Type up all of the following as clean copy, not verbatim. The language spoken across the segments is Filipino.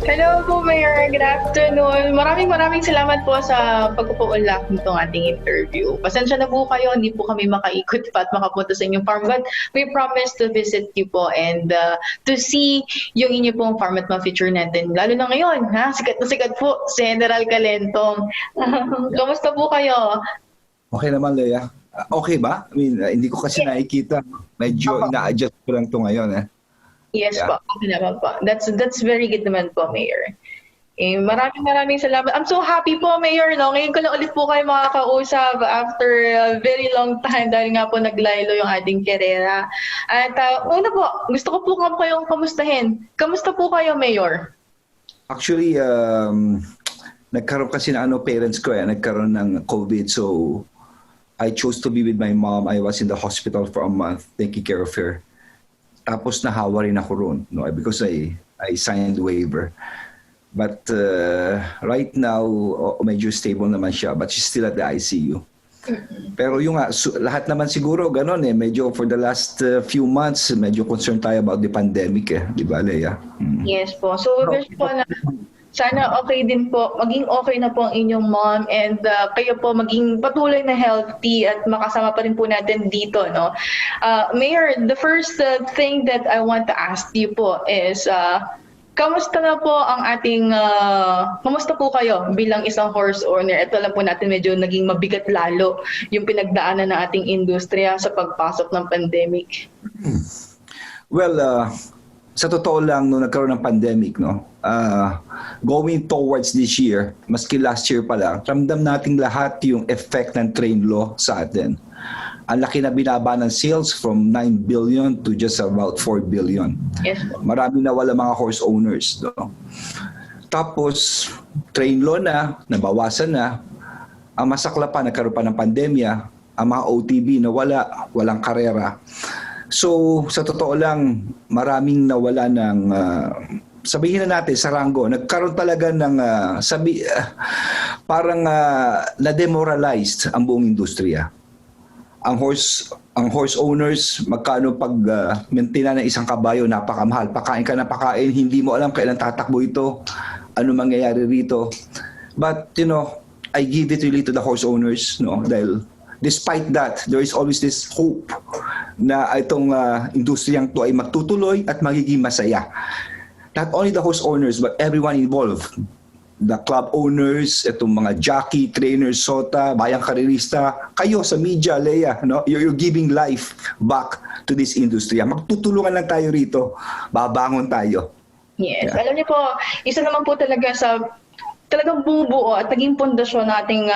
Hello po, Mayor. Good afternoon. Maraming salamat po sa pagpupunlak nitong ating interview. Pasensya na po kayo, hindi po kami makaikot pa at makapunta sa inyong farm. But we promise to visit you po and to see yung inyo pong farm at ma-feature natin. Lalo na ngayon, ha? Sikat na sikat po, General Calentong. Kamusta po kayo? Okay naman, Leia. Okay ba? I mean, hindi ko kasi nakikita. Medyo ina-adjust ko lang ito ngayon. Yes po, okay naman po. That's very good naman po, Mayor. Maraming salamat. I'm so happy po, Mayor. No? Ngayon ko lang ulit po kayo makakausap after a very long time dahil nga po naglaylo yung ating karera. At una po, gusto ko po kayong kamustahin. Kamusta po kayo, Mayor? Actually, nagkaroon kasi na parents ko nagkaroon ng COVID. So, I chose to be with my mom. I was in the hospital for a month taking care of her. Tapos nahawa rin ako roon, no? Because I signed waiver. But right now, medyo stable naman siya. But she's still at the ICU. Pero yung lahat naman siguro ganun medyo for the last few months, medyo concerned tayo about the pandemic di ba, Leia? Yes po. So, wish po na sana okay din po, maging okay na po ang inyong mom and kayo po maging patuloy na healthy at makasama pa rin po natin dito, no? Mayor, the first thing that I want to ask you po is, kamusta na po ang ating, kamusta po kayo bilang isang horse owner? Ito lang po natin medyo naging mabigat lalo yung pinagdaanan ng ating industriya sa pagpasok ng pandemic. Well, sa totoo lang, nung nagkaroon ng pandemic, no, going towards this year, maski last year pa lang, ramdam nating lahat yung effect ng trade law sa atin. Ang laki na binaba ng sales from 9 billion to just about 4 billion. Yes. Marami na wala mga horse owners. No? Tapos, trade law na, nabawasan na. Ang masakla pa, nagkaroon pa ng pandemya. Ang mga OTB na walang karera. So, sa totoo lang, maraming nawala ng, sabihin na natin, sa Rango, nagkaroon talaga ng, parang na-demoralized ang buong industriya. Ang horse owners, magkano pag maintain ng isang kabayo, napakamahal. Pakain ka na pakain, hindi mo alam kailan tatakbo ito, ano mangyayari rito. But, I give it really to the horse owners, no, dahil despite that, there is always this hope na itong industriyang to ay magtutuloy at magiging masaya. Not only the horse owners, but everyone involved. The club owners, itong mga jockey, trainers, sota, bayang karerista, kayo sa media, Leia, no? You're giving life back to this industry. Magtutulungan lang tayo rito. Babangon tayo. Yes. Yeah. Alam niyo po, isa naman po talaga sa talagang bumubuo at naging pundasyon nating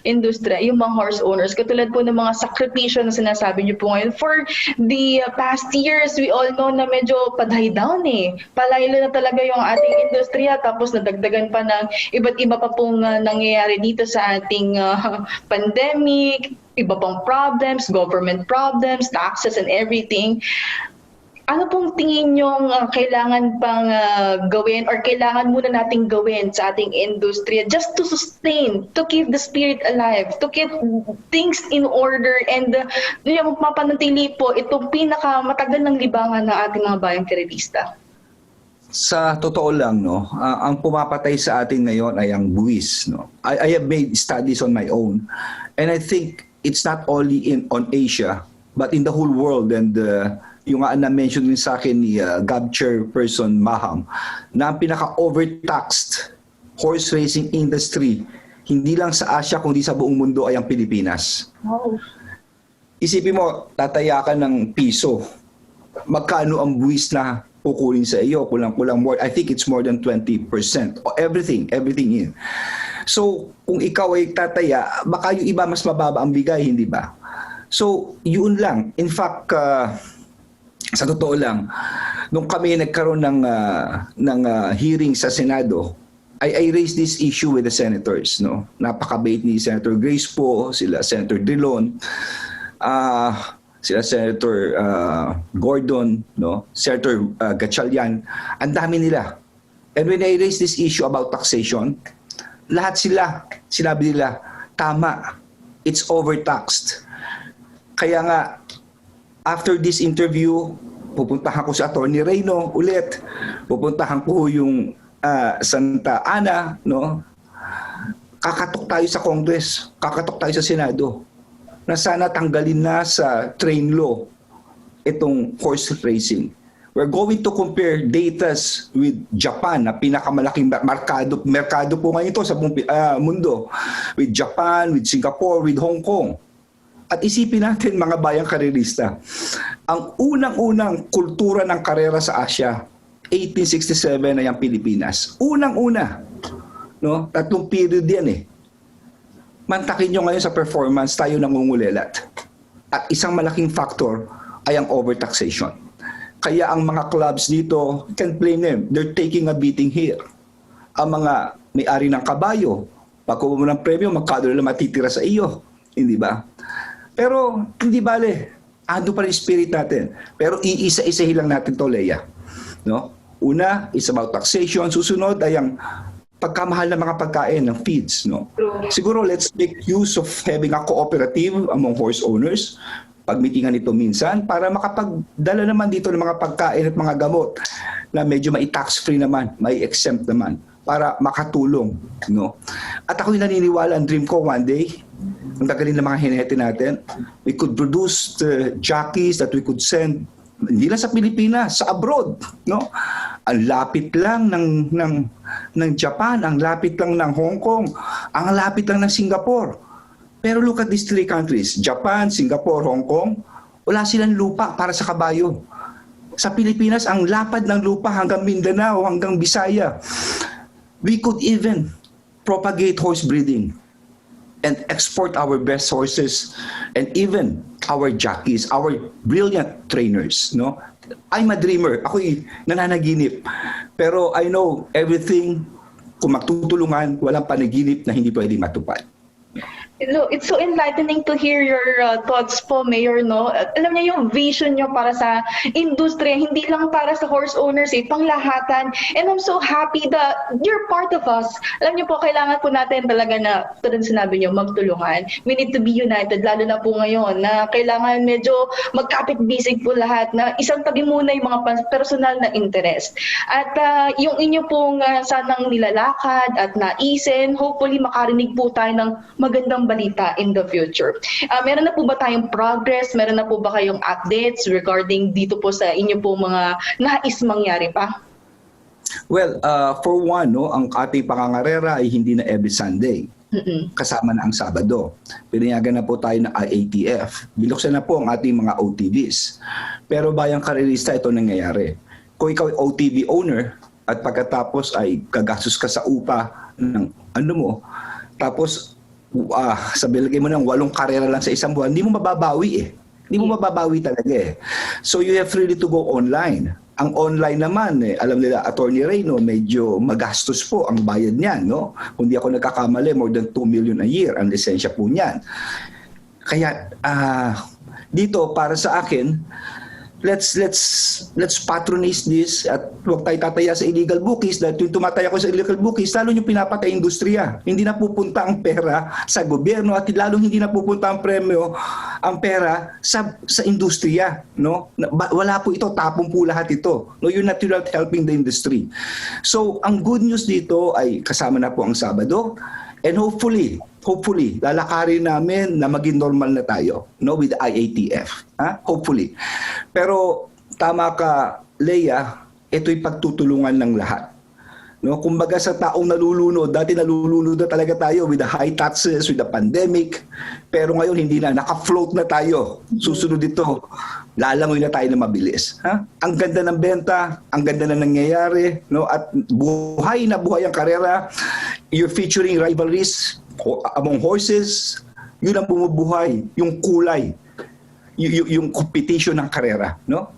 industriya, yung mga horse owners. Katulad po ng mga sakripisyo na sinasabi niyo po ngayon. For the past years, we all know na medyo padhay down Palaylo na talaga yung ating industriya tapos nadagdagan pa ng iba't iba pa pong nangyayari dito sa ating pandemic, iba pang problems, government problems, taxes and everything. Ano pong tingin nyo kailangan pang gawin or kailangan muna nating gawin sa ating industriya just to sustain, to keep the spirit alive, to keep things in order and mapanatili po itong pinakamatagal ng libangan ng ating mga bayang karerista? Sa totoo lang, no, ang pumapatay sa atin ngayon ay ang buwis. No? I have made studies on my own and I think it's not only on Asia but in the whole world and yung na-mention din sa akin ni GAB Chairperson Maham, na ang pinaka-overtaxed horse racing industry, hindi lang sa Asia kundi sa buong mundo ay ang Pilipinas. Wow. Isipin mo, tataya ka ng piso. Magkano ang buwis na kukunin sa iyo? Kulang-kulang more. I think it's more than 20%. Everything in. So, kung ikaw ay tataya, baka yung iba mas mababa ang bigay, hindi ba? So, yun lang. In fact, sa totoo lang, nung kami nagkaroon ng hearing sa Senado, I raised this issue with the senators. No? Napakabait ni Senator Grace po, sila Senator Drilon, sila Senator Gordon, no? Senator Gatchalian. Ang dami nila. And when I raised this issue about taxation, lahat sinabi nila, tama, it's overtaxed. Kaya nga, after this interview, pupuntahan ko si Attorney Reyno ulit. Pupuntahan ko yung Santa Ana, no? Kakatok tayo sa Congress, kakatok tayo sa Senado na sana tanggalin na sa train law itong horse racing. We're going to compare datas with Japan na pinakamalaking merkado po ngayon ito sa buong mundo. With Japan, with Singapore, with Hong Kong. At isipin natin mga bayang karerista, ang unang-unang kultura ng karera sa Asia, 1867 na yung Pilipinas. Unang-una. No? Tatlong period yan eh. Mantakin nyo ngayon sa performance, tayo nangungulelat. At isang malaking factor ay ang overtaxation. Kaya ang mga clubs dito, can't blame them, they're taking a beating here. Ang mga may-ari ng kabayo, pagkuha mo ng premyo, magkano na matitira sa iyo. Hindi ba? Pero hindi bale, ando pa rin spirit natin. Pero iisa-isahin lang natin to, Leia. No? Una, is about taxation. Susunod ay ang pagkamahal ng mga pagkain ng feeds, no? Siguro let's make use of having a cooperative among horse owners. Pagmitingan ito minsan para makapagdala naman dito ng mga pagkain at mga gamot na medyo mai-tax free naman, mai-exempt naman para makatulong, no? At ako'y naniniwala, ang dream ko one day, ang tagalin ng mga hinete natin, we could produce the jockeys that we could send hindi lang sa Pilipinas, sa abroad, no? Ang lapit lang ng Japan, ang lapit lang ng Hong Kong, ang lapit lang ng Singapore. Pero look at these three countries, Japan, Singapore, Hong Kong, wala silang lupa para sa kabayo. Sa Pilipinas, ang lapad ng lupa hanggang Mindanao, hanggang Bisaya. We could even propagate horse breeding and export our best horses and even our jockeys, our brilliant trainers, no? I'm a dreamer. Ako'y nananaginip. Pero I know everything, kung magtutulungan, walang panaginip na hindi pwedeng matupad. It's so enlightening to hear your thoughts po, Mayor, no? Alam niyo yung vision niyo para sa industriya, hindi lang para sa horse owners, panglahatan. And I'm so happy that you're part of us. Alam niyo po, kailangan po natin talaga na, tulad sinabi niyo, magtulungan. We need to be united, lalo na po ngayon, na kailangan medyo magkapit-bisig po lahat, na isang tabi muna yung mga personal na interest. At yung inyo pong sanang nilalakad at naisin, hopefully makarinig po tayo ng magandang balita in the future. Meron na po ba tayong progress? Meron na po ba kayong updates regarding dito po sa inyo po mga nais mangyari pa? Well, for one, no, ang ating pangangarera ay hindi na every Sunday. Kasama na ang Sabado. Pinayagan na po tayo ng IATF. Binuksan na po ang ating mga OTVs. Pero bayang karerista, ito nangyayari. Kung ikaw ay OTV owner at pagkatapos ay gagastos ka sa upa ng ano mo, tapos sabi mo ng 8 karera lang sa isang buwan, hindi mo mababawi eh. Hindi mo mababawi talaga eh. So you have really to go online. Ang online naman, alam nila, Attorney Reyno, medyo magastos po ang bayad niyan, no? Kung di ako nagkakamali, more than 2 million a year ang lisensya po niyan. Kaya dito para sa akin, let's patronize this at huwag tayo tataya sa illegal bookies dahil yung tumataya ko sa illegal bookies, lalo yung pinapatay industriya. Hindi na pupunta ang pera sa gobyerno at lalong hindi na pupunta ang premyo, ang pera sa industriya. No? Wala po ito, tapong po lahat ito. No, you're not helping the industry. So, ang good news dito ay kasama na po ang Sabado and hopefully, lalakarin namin na maging normal na tayo, no, with the IATF. Hopefully. Pero tama ka, Leia, ito'y pagtutulungan ng lahat. No, kumbaga sa taong nalulunod, dati nalulunod na talaga tayo with the high taxes, with the pandemic. Pero ngayon hindi na, naka-float na tayo. Susunod ito, lalangoy na tayo na mabilis. Ang ganda ng benta, ang ganda na nangyayari, no, at buhay na buhay ang karera. You're featuring rivalries among horses, yun ang bumubuhay, yung kulay, yung competition ng karera, no?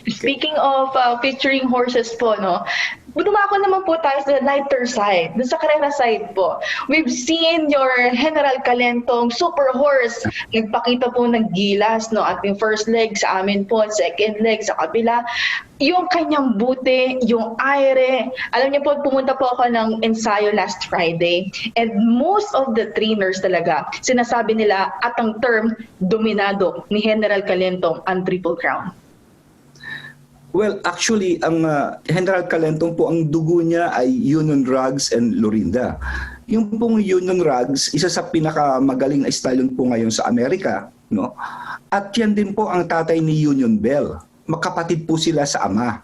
Speaking of featuring horses po, no? Dumako naman po tayo sa lighter side, dun sa karera side po. We've seen your General Calentong super horse. Nagpakita po ng gilas, no? At yung first leg sa amin po, second leg sa kabila. Yung kanyang bute, yung aire. Alam niyo po, pumunta po ako ng ensayo last Friday. And most of the trainers talaga, sinasabi nila at ang term, dominado ni General Calentong ang Triple Crown. Well, actually, ang General Calentong po, ang dugo niya ay Union Rugs and Lorinda. Yung pong Union Rugs, isa sa pinakamagaling na stallion po ngayon sa Amerika, no? At yan din po ang tatay ni Union Bell. Magkapatid po sila sa ama,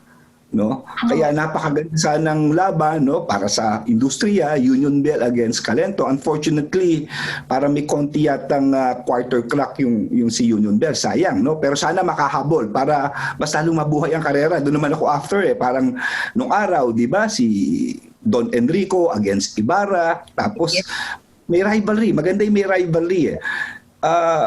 no? Kaya napakaganda sanang laban, no, para sa industriya, Union Bell against Calento. Unfortunately, para may konti yatang quarter clock yung si Union Bell, sayang, no? Pero sana makahabol para mas lalong mabuhay ang karera. Doon naman ako after parang nung araw, 'di ba, si Don Enrico against Ibarra, tapos may rivalry, maganda yung may rivalry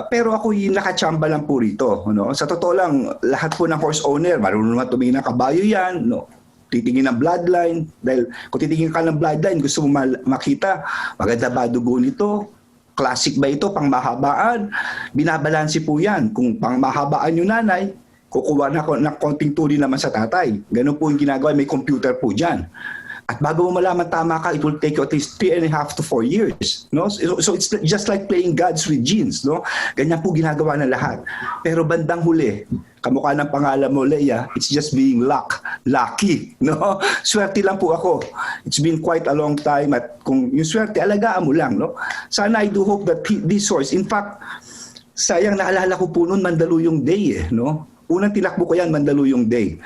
pero ako yung nakachamba lang po rito, no? Sa totoo lang, lahat po ng horse owner, marunong naman tumingin ng kabayo yan, no? Titingin ng bloodline, dahil kung titingin ka ng bloodline, gusto mo makita, maganda ba dugo nito? Classic ba ito? Pangmahabaan? Binabalansi po yan. Kung pangmahabaan yung nanay, kukuha na ng konting tuli naman sa tatay. Ganun po yung ginagawa, may computer po dyan. At bago mo malaman tama ka, it will take you at least 3.5 to 4 years. No? So it's just like playing gods with genes. No? Ganyan po ginagawa ng lahat. Pero bandang huli, kamukha ng pangalan mo, Leia, it's just being lucky. No? Swerte lang po ako. It's been quite a long time. At kung yung swerte, alagaan mo lang. No? Sana I do hope that this horse, in fact, sayang naalala ko po noon, Mandaluyong Day. No? Unang tinakbo ko yan, Mandaluyong Day.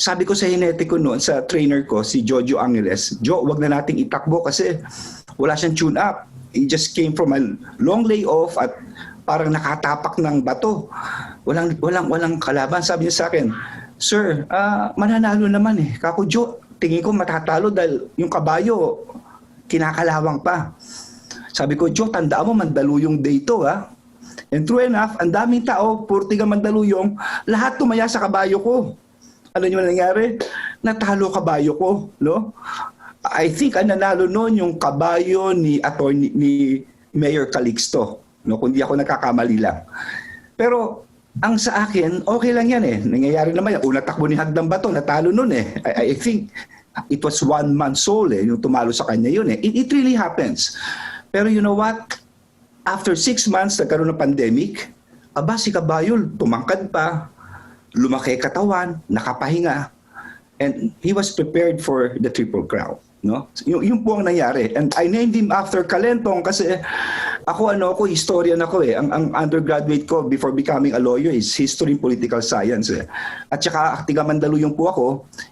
Sabi ko sa hinete ko noon, sa trainer ko, si Jojo Angeles, Jo, wag na nating itakbo kasi wala siyang tune up. He just came from a long layoff at parang nakatapak ng bato. Walang kalaban. Sabi niya sa akin, Sir, mananalo naman eh. Kako Jo, tingin ko matatalo dahil yung kabayo, kinakalawang pa. Sabi ko, Jo, tandaan mo, Mandaluyong Day to ha. And true enough, ang daming tao, purtiga Mandaluyong, lahat tumaya sa kabayo ko. Ano yung nangyari? Natalo kabayo ko, no? I think ang nanalo noon yung kabayo ni Mayor Calixto, no? Kung di ako nagkakamali lang. Pero ang sa akin, okay lang yan eh. Nangyayari naman yan. Una takbo ni Hagdang Bato, natalo noon eh. I think it was one man soul eh, yung tumalo sa kanya yun eh. It really happens. Pero you know what? After 6 months, nagkaroon ng pandemic, si kabayo, tumangkad pa, lumaki katawan, nakapahinga, and he was prepared for the Triple Crown, no? Yung po ang nangyari. And I named him after Calentong kasi ako historian ako eh. Ang undergraduate ko before becoming a lawyer is history and political science eh. At saka tiga Mandaluyong po ako,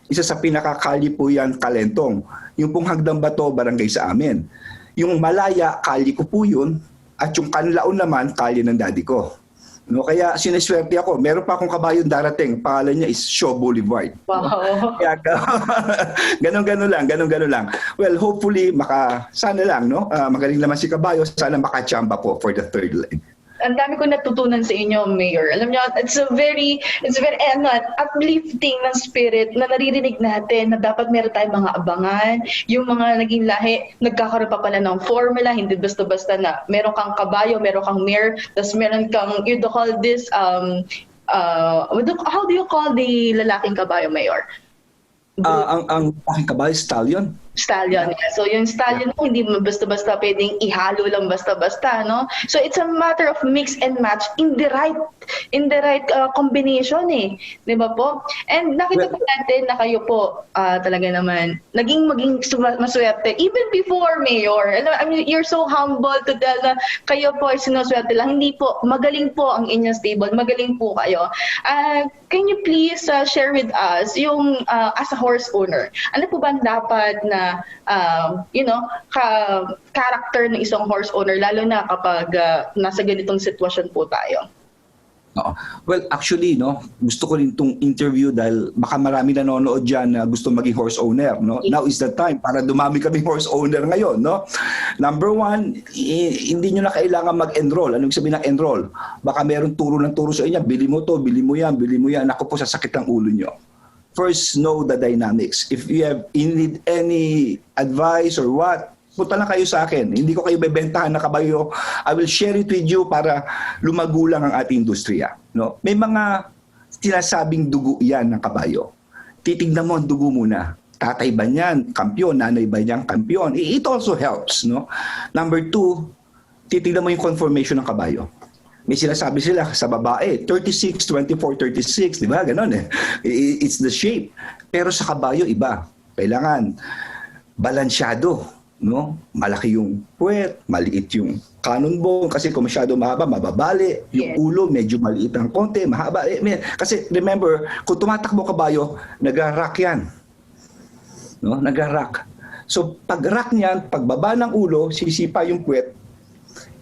isa sa pinakakalye po yan Calentong. Yung pong Hagdang Bato, barangay sa amin. Yung Malaya, kalye ko po yun, at yung Kanlaon naman, kalye ng daddy ko. No, kaya sineswerte ako. Meron pa akong kabayong darating. Pangalan niya is Shaw Boulevard. Wow. Kaya ganon lang. Well, hopefully sana lang, no? Magaling naman si kabayo, sana makachamba po for the third leg. Ang dami ko natutunan sa inyo, Mayor. Alam niyo, it's very uplifting ng spirit na naririnig natin na dapat meron tayong mga abangan. Yung mga naging lahi, nagkakaroon pa pala ng formula, hindi basta-basta na meron kang kabayo, meron kang mare, tapos meron kang, you call this, how do you call the lalaking kabayo, Mayor? Ang aking kabayo, stallion. Stallion. Yeah. So yung stallion mo, hindi mo basta-basta pwedeng ihalo lang basta-basta, no? So it's a matter of mix and match in the right combination eh. Di ba po? And nakita po natin na kayo po talaga naman maging maswerte. Even before, Mayor. I mean, you're so humble to tell na kayo po ay sinuswerte lang. Hindi po. Magaling po ang inyong stable. Magaling po kayo. Can you please share with us yung as a horse owner, ano po ba dapat na character ng isang horse owner, lalo na kapag nasa ganitong sitwasyon po tayo? Well, actually, no, gusto ko rin itong interview dahil baka marami nanonood dyan na gusto maging horse owner. No? Now is the time para dumami kami horse owner ngayon. No? Number one, hindi nyo na kailangan mag-enroll. Anong sabihin ng enroll? Baka meron turo sa inyo, bili mo to, bili mo yan. Ako po, sasakit ang ulo nyo. First, know the dynamics. If you need any advice or what, punta lang kayo sa akin. Hindi ko kayo bebentahan na kabayo. I will share it with you para lumago lang ang ating industriya. No? May mga sinasabing dugo yan ng kabayo. Titignan mo ang dugo muna. Tatay ba niyan? Kampiyon. Nanay ba niyan? Kampiyon. It also helps. No? Number two, titignan mo yung conformation ng kabayo. May sinasabi sila sa babae, 36, 24, 36, di ba? Ganon eh. It's the shape. Pero sa kabayo, iba. Kailangan balansyado, no? Malaki yung puwet, maliit yung cannon bone, kasi kung masyado mahaba, mababali. Yung Yes. ulo, medyo maliit ng konti, mahaba. Kasi remember, kung tumatakbo kabayo, nagra-rock yan. No? Nagra-rock. So, pag-rock niyan, pagbaba ng ulo, sisipa yung puwet,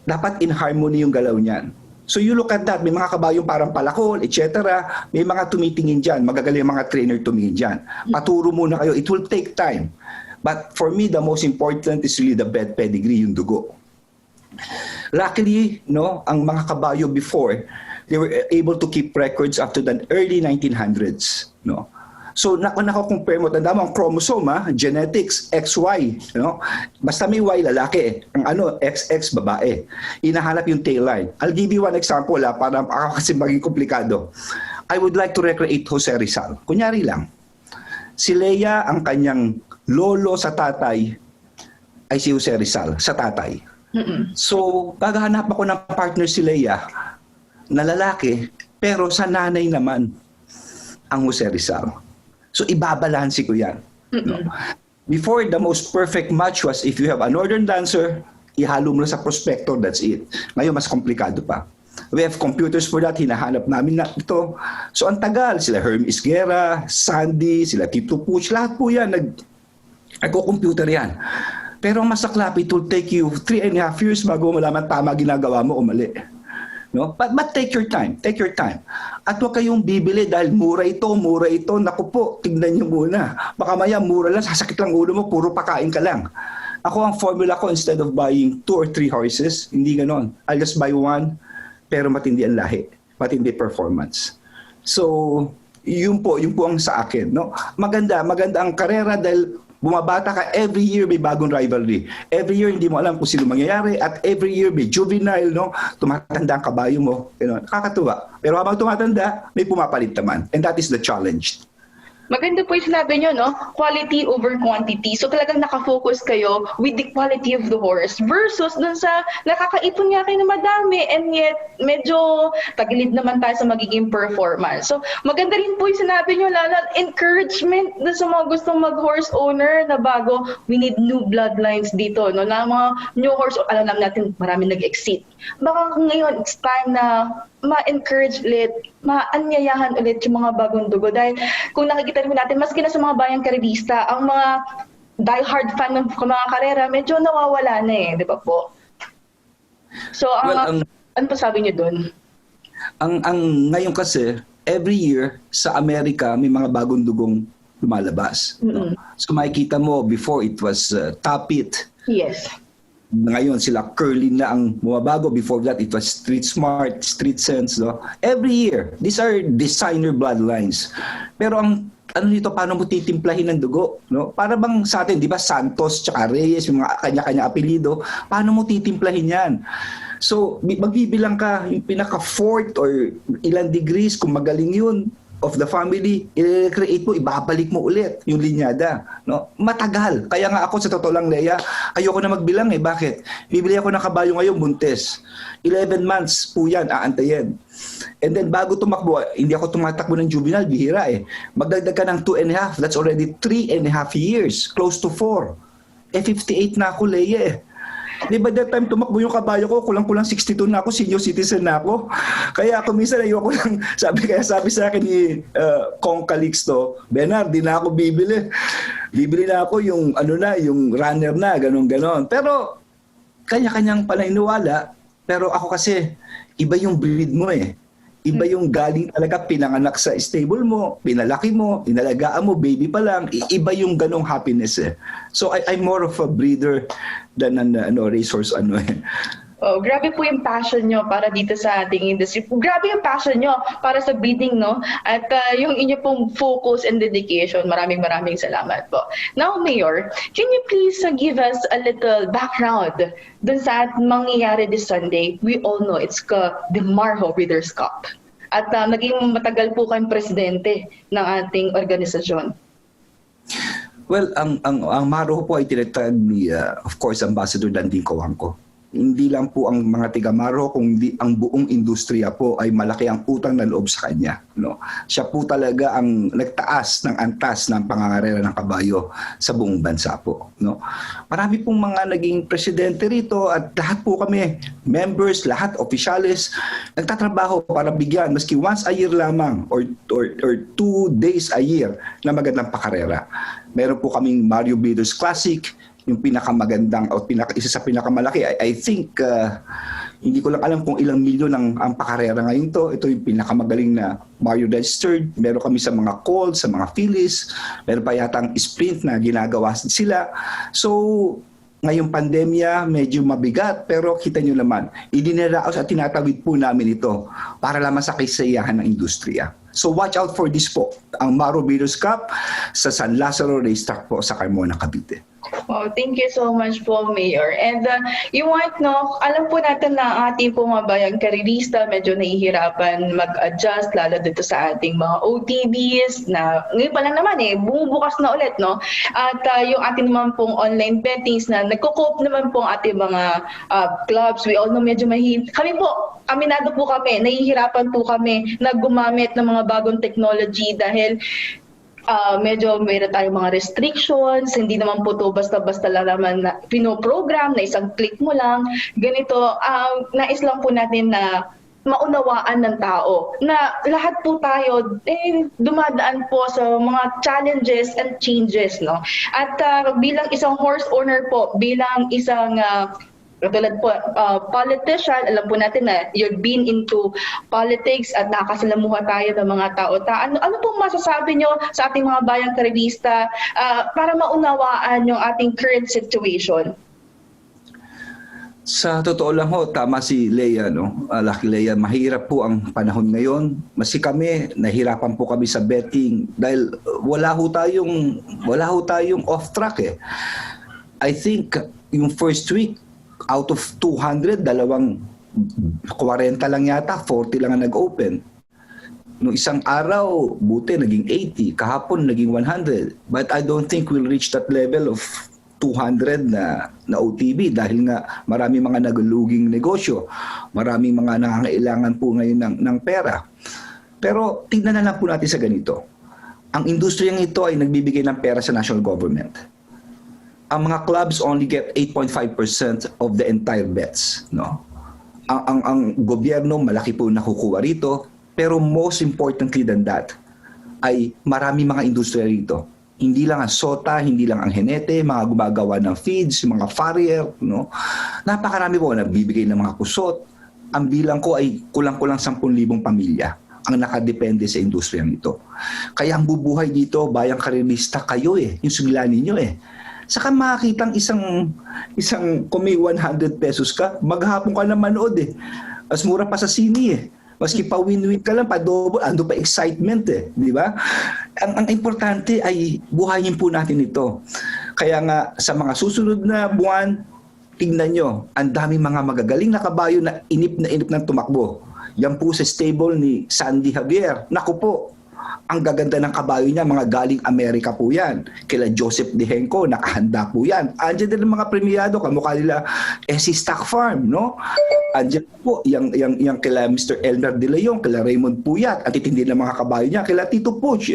dapat in harmony yung galaw niyan. So you look at that, may mga kabayong parang palakol, etc. May mga tumitingin dyan, magagaling mga trainer tumingin dyan. Paturo muna kayo, it will take time. But for me, the most important is really the bed pedigree, yung dugo. Luckily, no, ang mga kabayo before, they were able to keep records up to the early 1900s. No? So, nako-compare mo, tanda mo, ang chromosome, genetics, XY. No? Basta may Y, lalaki. Ang XX, babae. Inahanap yung tail line. I'll give you one example, para kasi maging komplikado. I would like to recreate Jose Rizal. Kunyari lang, si Leia, ang kanyang lolo sa tatay, ay si Jose Rizal, sa tatay. So, gagahanap ako ng partner si Leia, na lalaki, pero sa nanay naman, ang Jose Rizal. So, ibabalansi ko yan. No? Before, the most perfect match was if you have a northern dancer, ihalo mo na sa prospector, that's it. Ngayon, mas komplikado pa. We have computers for that, hinahanap namin na ito. So, ang tagal, sila Herm Isguera, Sandy, sila Tito Puch, lahat po yan, nagko-computer yan. Pero ang masaklap, it will take you 3.5 years bago mo malaman tama ginagawa mo o mali. No? But take your time, take your time. At huwag kayong bibili dahil mura ito. Naku po, tignan nyo muna. Baka maya mura lang, sasakit lang ulo mo, puro pakain ka lang. Ako, ang formula ko, instead of buying 2 or 3 horses, hindi ganon. I'll just buy 1, pero matindi ang lahi, matindi performance. So, yun po ang sa akin. No? Maganda ang karera dahil bumabata ka, every year may bagong rivalry. Every year hindi mo alam kung sino mangyayari, at every year may juvenile, no? Tumatanda ang kabayo mo. Nakakatuwa. Pero habang tumatanda, may pumapalit naman. And that is the challenge. Maganda po yung sinabi nyo, no? Quality over quantity. So talagang nakafocus kayo with the quality of the horse versus dun sa nakakaipon nga kayo na madami and yet medyo tagilid naman tayo sa magiging performance. So maganda rin po yung sinabi nyo, lalo encouragement dun sa mga gustong mag-horse owner na bago, we need new bloodlines dito, no? Na mga new horse, alam natin marami nag-exit. Baka ngayon, it's time na ma-encourage ulit, maanyayahan ulit yung mga bagong dugo. Dahil kung nakikita rin natin, maski na sa mga bayang karerista, ang mga die-hard fan ng mga karera, medyo nawawala na di ba po? So, ano pa sabi niyo dun? Ang ngayon kasi, every year sa Amerika, may mga bagong dugong lumalabas. No? So makikita mo, before it was Top It. Yes. Ngayon sila Curly na ang bumabago. Before that, it was Street Smart, Street Sense. No? Every year, these are designer bloodlines. Pero ang dito, paano mo titimplahin ng dugo? No? Para bang sa atin, di ba, Santos tsaka Reyes, yung mga kanya-kanya apelido, paano mo titimplahin yan? So, magbibilang ka yung pinaka-4th or ilang degrees, kung magaling yun, of the family, i-create mo, ibabalik mo ulit yung linyada. No? Matagal. Kaya nga ako, sa totoo lang, Leia, ayoko na magbilang Bakit? Bibili ako ng kabayo ngayon, buntes. 11 months po yan, aantayin. And then bago tumakbo, hindi ako tumatakbo ng juvenile, bihira Magdagdag ka ng 2.5, that's already 3.5 years, close to 4. 58 na ako, Leia Di ba that time tumakbo yung kabayo ko, kulang-kulang 62 na ako, senior citizen na ako. Kaya ako minsan ayoko lang, sabi sa akin ni Kong Calixto, Bernard, di na ako bibili. Bibili na ako yung yung runner na, ganon. Pero kanya-kanyang paniniwala. Pero ako kasi, iba yung breed mo Iba yung galing talaga, pinanganak sa stable mo, pinalaki mo, inalagaan mo, baby pa lang. Iba yung ganong happiness So I'm more of a breeder than an racehorse Oh, grabe po yung passion nyo para dito sa ating industry. Grabe yung passion nyo para sa breeding, no? At yung inyo pong focus and dedication. Maraming salamat po. Now, Mayor, can you please give us a little background dun sa mangyayari this Sunday? We all know it's the Marho Breeders' Cup. At naging matagal po kayong presidente ng ating organisasyon. Well, ang Marho po ay tinatag ni, of course, Ambassador Danding Coangco. hindi lang po ang mga tigamaro, kundi ang buong industriya po ay malaki ang utang na loob sa kanya. No? Siya po talaga ang nagtaas ng antas ng pangangarera ng kabayo sa buong bansa po. No? Marami pong mga naging presidente rito at lahat po kami, members, lahat, opisyales, nagtatrabaho para bigyan, maski once a year lamang or 2 days a year na magandang pakarera. Meron po kaming Mario Breeders Classic, yung pinakamagandang o isa sa pinakamalaki. I think hindi ko lang alam kung ilang milyon ang pakarera ngayon to. Ito yung pinakamagaling na Mario registered. Meron kami sa mga Colts, sa mga Phillies. Meron pa yatang sprint na ginagawa sila. So ngayong pandemya, medyo mabigat, pero kita nyo naman, idinaraos at tinatawid po namin ito para lamang sa kasiyahan ng industriya. So watch out for this po, ang Maro Breeders' Cup sa San Lazaro Racetrack po sa Carmona, Cavite. Wow, thank you so much po, Mayor. And alam po natin na ating po mga bayang karerista medyo nahihirapan mag-adjust lalo dito sa ating mga OTBs na ngayon pa lang naman bumubukas na ulit, no? At yung ating naman pong online bettings na nagko-cope naman po ang ating mga clubs. We all know medyo kami po, aminado po kami, nahihirapan po kami na gumamit ng mga bagong technology dahil medyo mayroon tayong mga restrictions, hindi naman po to basta-basta lang naman na pinoprogram na isang click mo lang. Ganito, nais lang po natin na maunawaan ng tao na lahat po tayo dumadaan po sa mga challenges and changes, no? At bilang isang horse owner po, bilang isang katulad po, politician, alam po natin na you've been into politics at nakakasalamuha tayo ng mga tao. Ano pong masasabi nyo sa ating mga bayang karerista para maunawaan yung ating current situation? Sa totoo lang ho, tama si Leia, no? Lucky Leia, mahirap po ang panahon ngayon. Masi kami, nahirapan po kami sa betting dahil wala ho tayong off track eh. I think yung first week, out of 200, 40 lang yata, 40 lang ang nag-open. Noong isang araw, buti naging 80, kahapon naging 100. But I don't think we'll reach that level of 200 na OTB dahil nga marami mga nagluluging negosyo, maraming mga nangangailangan po ngayon ng pera. Pero tignan na lang po natin sa ganito. Ang industriyang ito ay nagbibigay ng pera sa national government. Ang mga clubs only get 8.5% of the entire bets, no? Ang gobyerno malaki po nakukuha rito, pero most importantly than that ay marami mga industriya rito. Hindi lang ang sota, hindi lang ang henete, mga gumagawa ng feeds, mga farrier, no? Napakarami po nagbibigay ng mga kusot. Ang bilang ko ay kulang-kulang 10,000 pamilya ang nakadepende sa industriyang ito. Kaya ang bubuhay dito, bayang karerista kayo yung suglanin nyo Saka makakitang isang kung may 100 pesos ka, maghapon ka na manood Mas mura pa sa sine Maski pa win-win ka lang, pa double, ando pa excitement di ba? Ang importante ay buhayin po natin ito. Kaya nga sa mga susunod na buwan, tignan nyo, ang daming mga magagaling na kabayo na inip ng tumakbo. Yan po sa stable ni Sandy Javier. Naku po, ang gaganda ng kabayo niya, mga galing Amerika po yan. Kila Joseph De Henco, nakahanda po yan. Andiyan din ang mga premiado, kamukha nila SC Stock Farm, no? Andiyan po, yung kila Mr. Elmer De Leon, kila Raymond Puyat, at itindi ng mga kabayo niya, kila Tito Puch,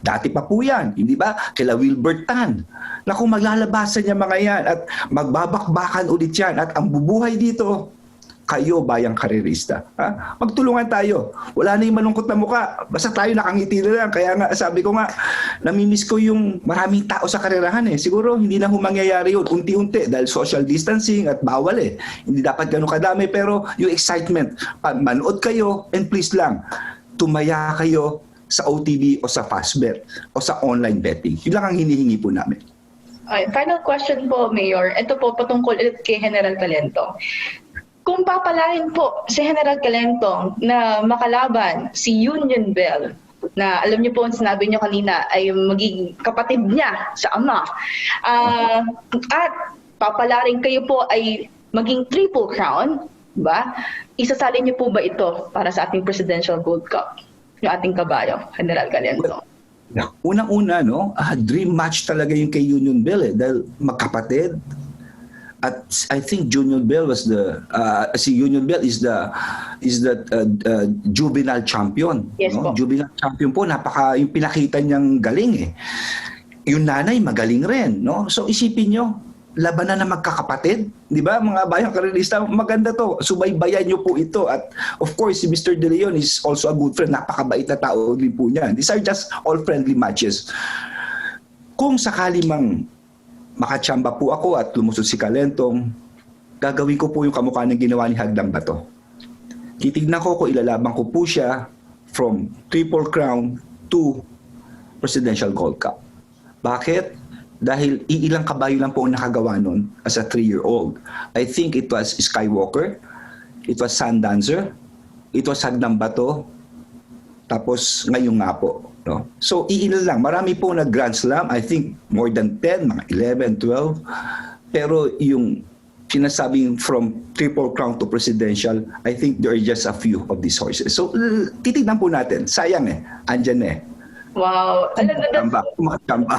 dati pa po yan, hindi ba? Kila Wilbert Tan. Naku, maglalabasan niya mga yan, at magbabakbakan ulit yan, at ang bubuhay dito, kayo bayang karerista. Magtulungan tayo. Wala na yung malungkot na mukha. Basta tayo nakangiti na lang. Kaya nga, sabi ko nga, namimiss ko yung maraming tao sa karerahan Siguro hindi na humangyayari yun. Unti-unti dahil social distancing at bawal Hindi dapat ganun kadami. Pero yung excitement, manood kayo and please lang, tumaya kayo sa OTB o sa Fastbet o sa online betting. Yun lang ang hinihingi po namin. Final question po, Mayor. Ito po patungkol ulit kay General Calento. Kung papalarin po si General Calento na makalaban si Union Bell, na alam niyo po, sinabi niyo kanina, ay magiging kapatid niya sa ama, at papalarin kayo po ay maging triple crown, ba? Isasalin niyo po ba ito para sa ating Presidential Gold Cup, yung ating kabayo, General Calento? Unang-una, dream match talaga yung kay Union Bell dahil magkapatid. at I think Junior Bell was si Junior Bell is the juvenile champion. Yes po. Juvenile champion po, yung pinakita niyang galing eh. Yung nanay magaling rin, no? So isipin nyo, labanan na magkakapatid, di ba? Mga bayang karelista, maganda to. Subaybayan nyo po ito. At of course, si Mr. De Leon is also a good friend. Napakabait na tao din po niya. These are just all friendly matches. Kung sakali mang makachamba po ako at lumusot si Calentong, gagawin ko po yung kamukha ng ginawa ni Hagdang Bato. Titignan ko kung ilalaban ko po siya from Triple Crown to Presidential Gold Cup. Bakit? Dahil ilang kabayo lang po ang nakagawa nun as a 3-year-old. I think it was Skywalker, it was Sundancer, it was Hagdang Bato, tapos ngayon nga po. No? So, iilan lang. Marami po na Grand Slam. I think more than 10, mga 11, 12. Pero yung sinasabing from Triple Crown to Presidential, I think there are just a few of these horses. So, titignan po natin. Sayang eh. Andyan eh. Wow. Kumakachamba.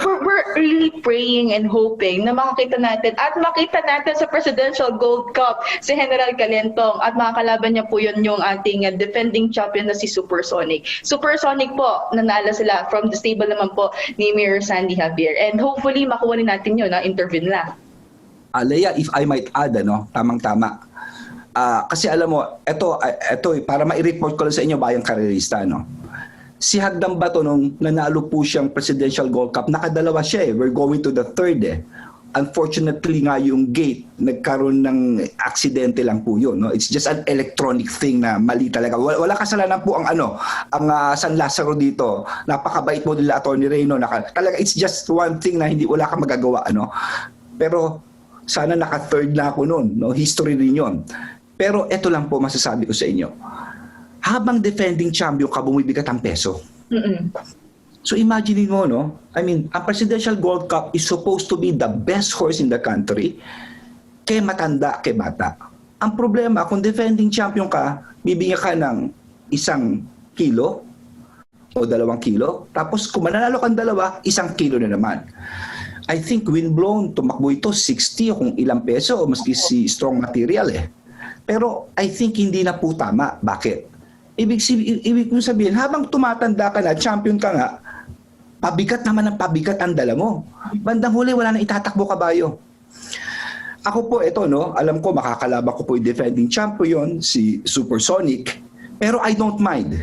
We're really praying and hoping na makita natin sa Presidential Gold Cup si General Calentong at makakalaban niya po yun yung ating defending champion na si Supersonic. Supersonic po, nanalo sila from the stable naman po ni Mayor Sandy Javier. And hopefully makuha rin natin yun na interview nila. Leia, if I might add, tamang-tama. Kasi alam mo, ito para ma-report ko lang sa inyo bayang karerista, no? Si Hagdang Bato nung nanalo po siyang Presidential Gold Cup, nakadalawa siya eh. We're going to the third eh. Unfortunately nga yung gate, nagkaroon ng aksidente lang po yun. No? It's just an electronic thing na mali talaga. Wala kasalanan po ang San Lazaro dito. Napakabait mo nila Atty. Reyno. Talaga it's just one thing na wala kang magagawa. Pero sana naka-third na ako noon. No? History rin yun. Pero ito lang po masasabi ko sa inyo. Habang defending champion ka, bumibigat ang peso. So imagine mo, no? I mean, ang Presidential Gold Cup is supposed to be the best horse in the country, kay matanda, kay bata. Ang problema, kung defending champion ka, bibigyan ka ng 1 kilo o 2 kilo, tapos kung mananalo kang 2, 1 kilo na naman. I think windblown, tumakbo ito 60 o kung ilang peso, o maski si strong material eh. Pero I think hindi na po tama. Bakit? Ibig kong sabihin, habang tumatanda ka na, champion ka nga, pabigat naman ang pabigat ang dala mo. Bandang huli, wala na itatakbo kabayo. Ako po, alam ko, makakalaban ko po yung defending champion, si Supersonic, pero I don't mind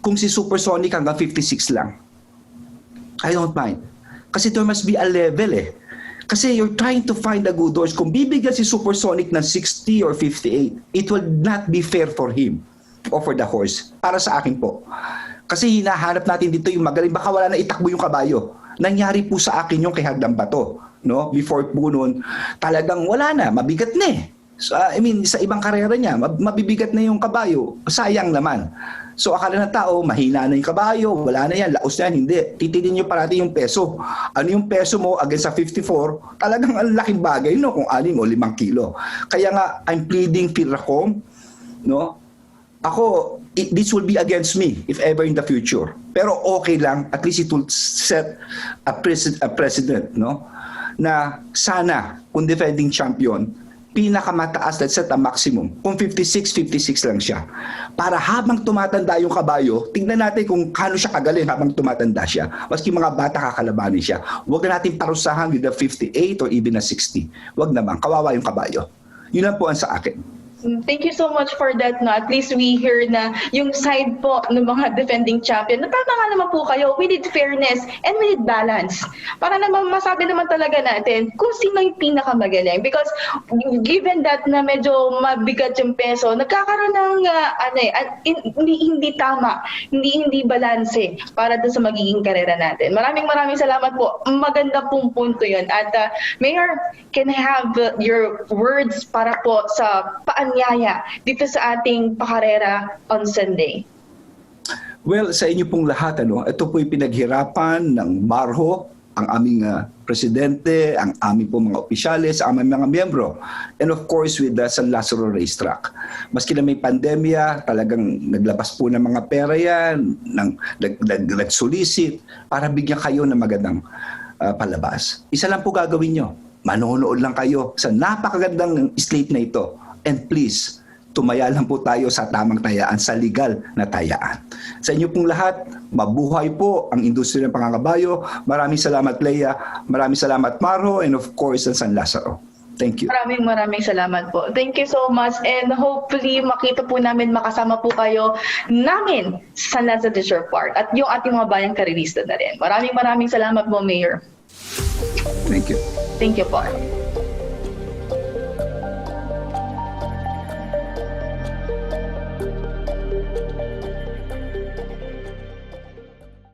kung si Supersonic hanggang 56 lang. I don't mind. Kasi there must be a level eh. Kasi you're trying to find a good horse. Kung bibigyan si Supersonic ng 60 or 58, it will not be fair for him o for the horse. Para sa akin po. Kasi hinahanap natin dito yung magaling. Baka wala na itakbo yung kabayo. Nangyari po sa akin yung kay Hagdang Bato. No? Before po noon, talagang wala na. Mabigat na eh. So, sa ibang karera niya, mabibigat na yung kabayo. Sayang naman. So akala ng tao, mahina na yung kabayo, wala na yan, laos na yan. Hindi. Titinin nyo parati yung peso. Ano yung peso mo against sa 54? Talagang ang laking bagay, no? Kung 6 o 5 kilo. Kaya nga, I'm pleading Firacom, no? Ako, this will be against me if ever in the future. Pero okay lang, at least it will set a precedent, no? Na sana, kung defending champion, pinakamataas, let's set a maximum. Kung 56 lang siya. Para habang tumatanda yung kabayo, tingnan natin kung kano siya kagaling habang tumatanda siya. Maski mga bata kakalabanin siya. Huwag na natin parusahan with the 58 or even a 60. Huwag naman, kawawa yung kabayo. Yun lang po ang sa akin. Thank you so much for that. No? At least we hear na yung side po ng mga defending champion. Na tama nga naman po kayo, we need fairness and we need balance. Para naman masabi naman talaga natin kung sino yung pinakamagaling. Because given that na medyo mabigat yung peso, nagkakaroon ng hindi tama, hindi balanse para doon sa magiging karera natin. Maraming salamat po. Maganda pong punto yun. At Mayor, can I have your words para po sa paanyaya dito sa ating pakarera on Sunday? Well, sa inyo pong lahat, ito po yung pinaghirapan ng Barho, ang aming presidente, ang aming pong mga opisyales, ang aming mga miyembro. And of course, with the San Lazaro Racetrack. Maski na may pandemya, talagang naglabas po ng mga pera yan, nag-solicit para bigyan kayo ng magandang palabas. Isa lang po gagawin nyo. manonood lang kayo sa napakagandang slate na ito. And please, tumaya lang po tayo sa tamang tayaan, sa legal na tayaan. Sa inyo pong lahat, mabuhay po ang industriya ng pangangkabayo. Maraming salamat, Leia. Maraming salamat, Maro. And of course, ang San Lazaro. Thank you. Maraming salamat po. Thank you so much, and hopefully makita po namin, makasama po kayo namin sa San Lazaro Leisure Park at yung ating mga bayang karerista na rin. Maraming salamat po, Mayor. Thank you. Thank you po.